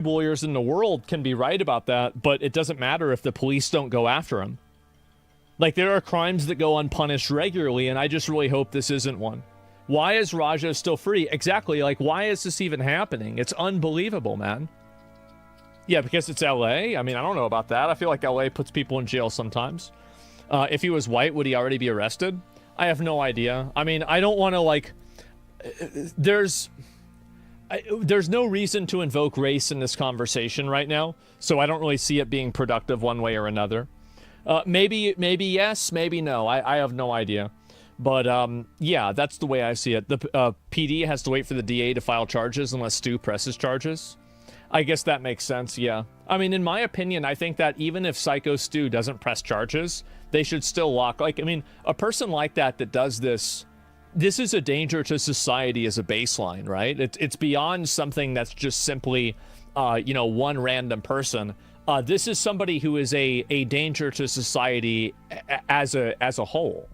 lawyers in the world can be right about that, but it doesn't matter if the police don't go after him. Like, there are crimes that go unpunished regularly, and I just really hope this isn't one. Why is Raja still free? Exactly, like, why is this even happening? It's unbelievable, man. Yeah, because it's LA? I mean, I don't know about that. I feel like LA puts people in jail sometimes. If he was white, would he already be arrested? I have no idea. I mean, I don't want to, like... There's no reason to invoke race in this conversation right now, so I don't really see it being productive one way or another. Maybe yes, maybe no. I have no idea. But, yeah, that's the way I see it. The PD has to wait for the DA to file charges unless Stu presses charges. I guess that makes sense, yeah. I mean, in my opinion, I think that even if Psycho Stu doesn't press charges, they should still lock... Like, I mean, a person like that does this... This is a danger to society as a baseline, right? It's beyond something that's just simply, you know, one random person. This is somebody who is a danger to society as a whole,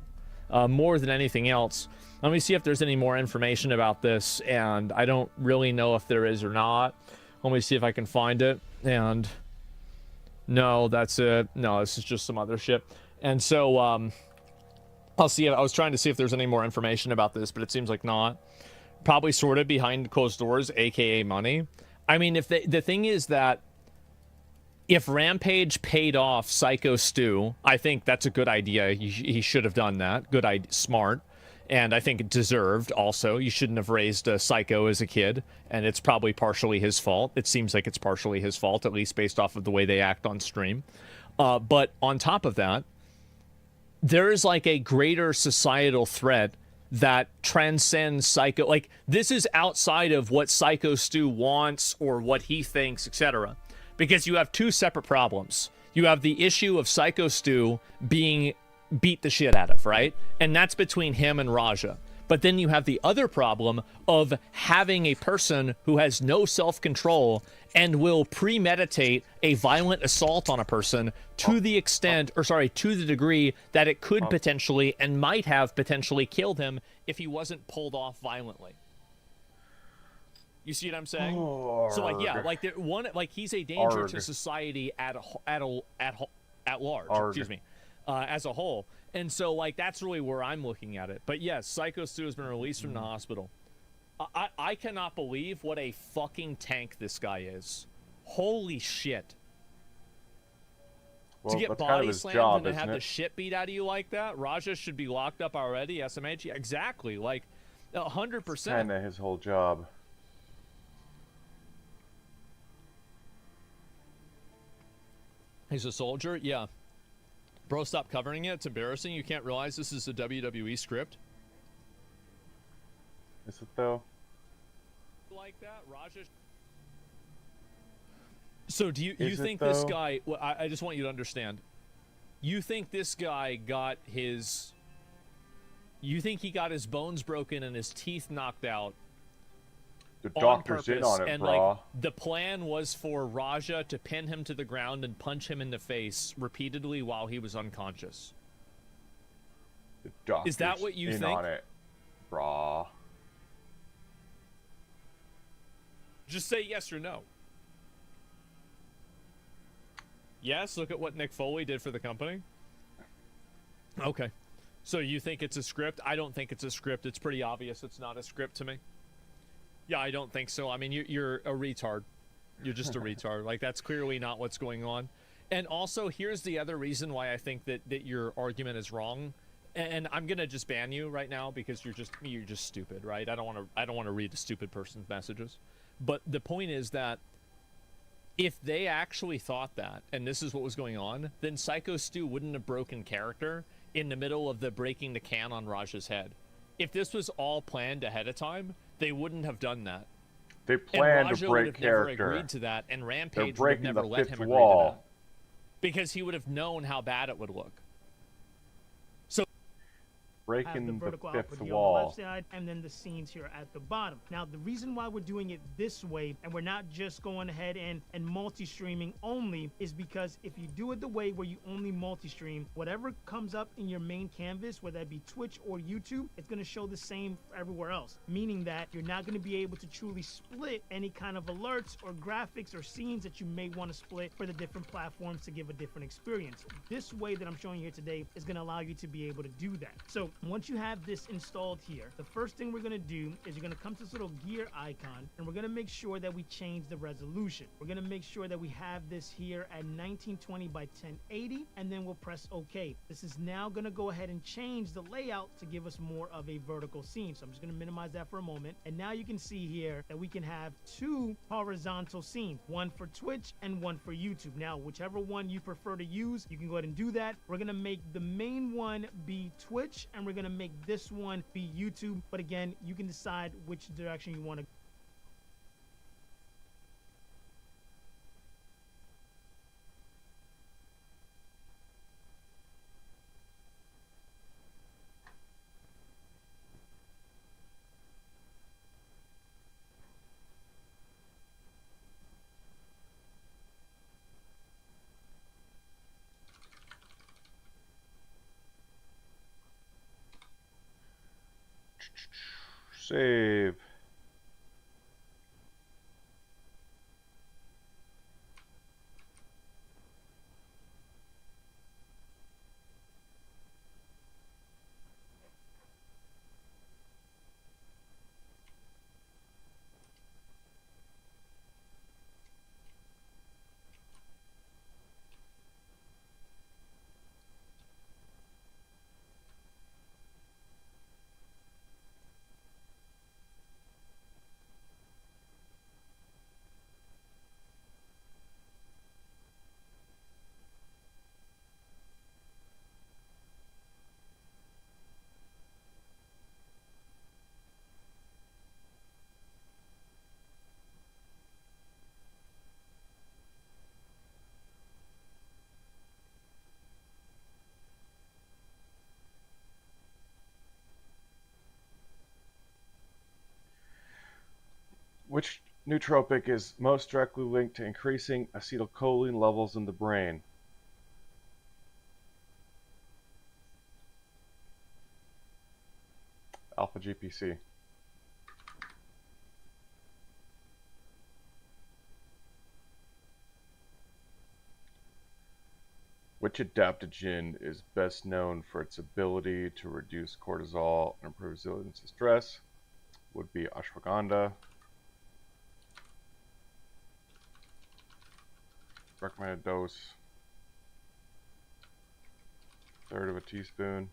more than anything else. Let me see if there's any more information about this, and I don't really know if there is or not. Let me see if I can find it, and no, that's it. No, this is just some other shit. And so, I'll see. I was trying to see if there's any more information about this, but it seems like not. Probably sort of behind closed doors, aka money. I mean, if the thing is that if Rampage paid off Psycho Stu, I think that's a good idea. He should have done that. Good idea, smart, and I think it deserved. Also, you shouldn't have raised a Psycho as a kid, and it's probably partially his fault. It seems like it's partially his fault, at least based off of the way they act on stream. But on top of that, there is like a greater societal threat that transcends Psycho. Like, this is outside of what Psycho Stu wants or what he thinks, etc. Because you have two separate problems. You have the issue of Psycho Stu being beat the shit out of, right? And that's between him and Raja. But then you have the other problem of having a person who has no self-control and will premeditate a violent assault on a person to the extent, or sorry, to the degree that it could potentially and might have potentially killed him if he wasn't pulled off violently. You see what I'm saying? So, like, yeah, like he's a danger to society at large. Excuse me, as a whole. And so, like, that's really where I'm looking at it. But yes, Psycho Stu has been released from the hospital. I cannot believe what a fucking tank this guy is. Holy shit. Well, to get body slammed and have the shit beat out of you like that, Raja should be locked up already. SMH, exactly. Like, 100%. Kind of his whole job. He's a soldier? Yeah. Bro, stop covering it. It's embarrassing. You can't realize this is a WWE script. Is it though? Like that, Raja. So do you think this guy? Well, I just want you to understand. You think this guy got his? You think he got his bones broken and his teeth knocked out? The doctor's in on it, and brah. like the plan was for Raja to pin him to the ground and punch him in the face repeatedly while he was unconscious. The doctor's Is that what you in think? On it, brah. Just say yes or no. Yes, look at what Nick Foley did for the company. Okay. So you think it's a script? I don't think it's a script. It's pretty obvious it's not a script to me. Yeah, I don't think so. I mean, you're a retard. You're just a retard. Like, that's clearly not what's going on. And also, here's the other reason why I think that your argument is wrong. And I'm gonna just ban you right now because you're just stupid, right? I don't want to read the stupid person's messages. But the point is that if they actually thought that, and this is what was going on, then Psycho Stu wouldn't have broken character in the middle of the breaking the can on Raja's head. If this was all planned ahead of time, they wouldn't have done that. They planned to break would have character. Never agreed to that, and Rampage would have never let him agree to that. Because he would have known how bad it would look. So breaking the the vertical fifth output here on the wall. left side, and then the scenes here at the bottom. Now, the reason why we're doing it this way, and we're not just going ahead and multi-streaming only, is because if you do it the way where you only multi-stream, whatever comes up in your main canvas, whether that be Twitch or YouTube, it's going to show the same everywhere else, meaning that you're not going to be able to truly split any kind of alerts or graphics or scenes that you may want to split for the different platforms to give a different experience. This way that I'm showing here today is going to allow you to be able to do that. So once you have this installed here, the first thing we're going to do is you're going to come to this little gear icon, and we're going to make sure that we change the resolution. We're going to make sure that we have this here at 1920 by 1080, and then we'll press OK. This is now going to go ahead and change the layout to give us more of a vertical scene. So I'm just going to minimize that for a moment, and now you can see here that we can have two horizontal scenes, one for Twitch and one for YouTube. Now, whichever one you prefer to use, you can go ahead and do that. We're going to make the main one be Twitch, and we're going to make this one be YouTube. But again, you can decide which direction you want to go. Save. Which nootropic is most directly linked to increasing acetylcholine levels in the brain? Alpha GPC. Which adaptogen is best known for its ability to reduce cortisol and improve resilience to stress? Would be ashwagandha. Recommended dose, 1/3 of a teaspoon.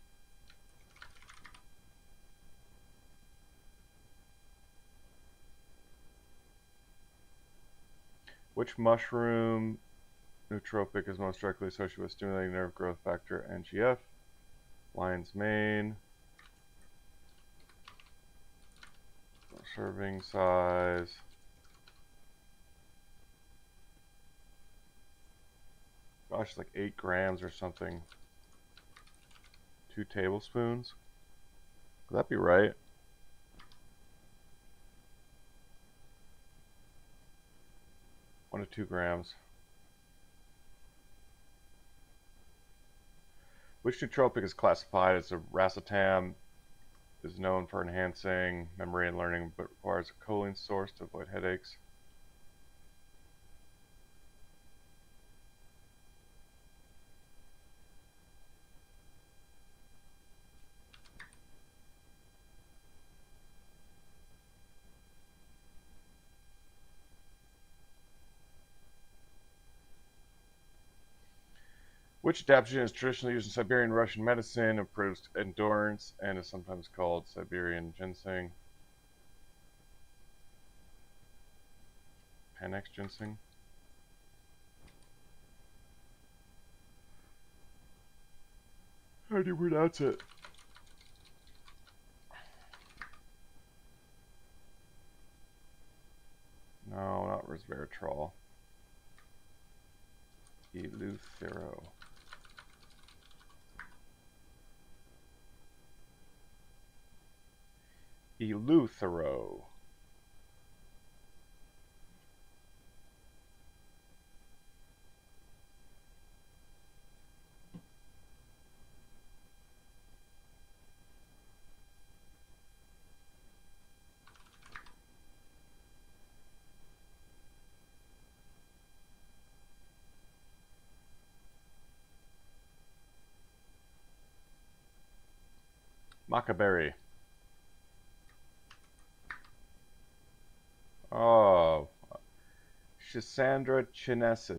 Which mushroom nootropic is most directly associated with stimulating nerve growth factor NGF? Lion's mane. Serving size. Gosh, like 8 grams or something. 2 tablespoons. Would that be right? One to 2 grams. Which nootropic is classified as a racetam? Is known for enhancing memory and learning, but requires a choline source to avoid headaches. Which adaptogen is traditionally used in Siberian Russian medicine, improves endurance, and is sometimes called Siberian ginseng? Panax ginseng? How do you pronounce it? No, not resveratrol. Eleuthero. Eleuthero. Macaberry. Oh, Schisandra chinensis.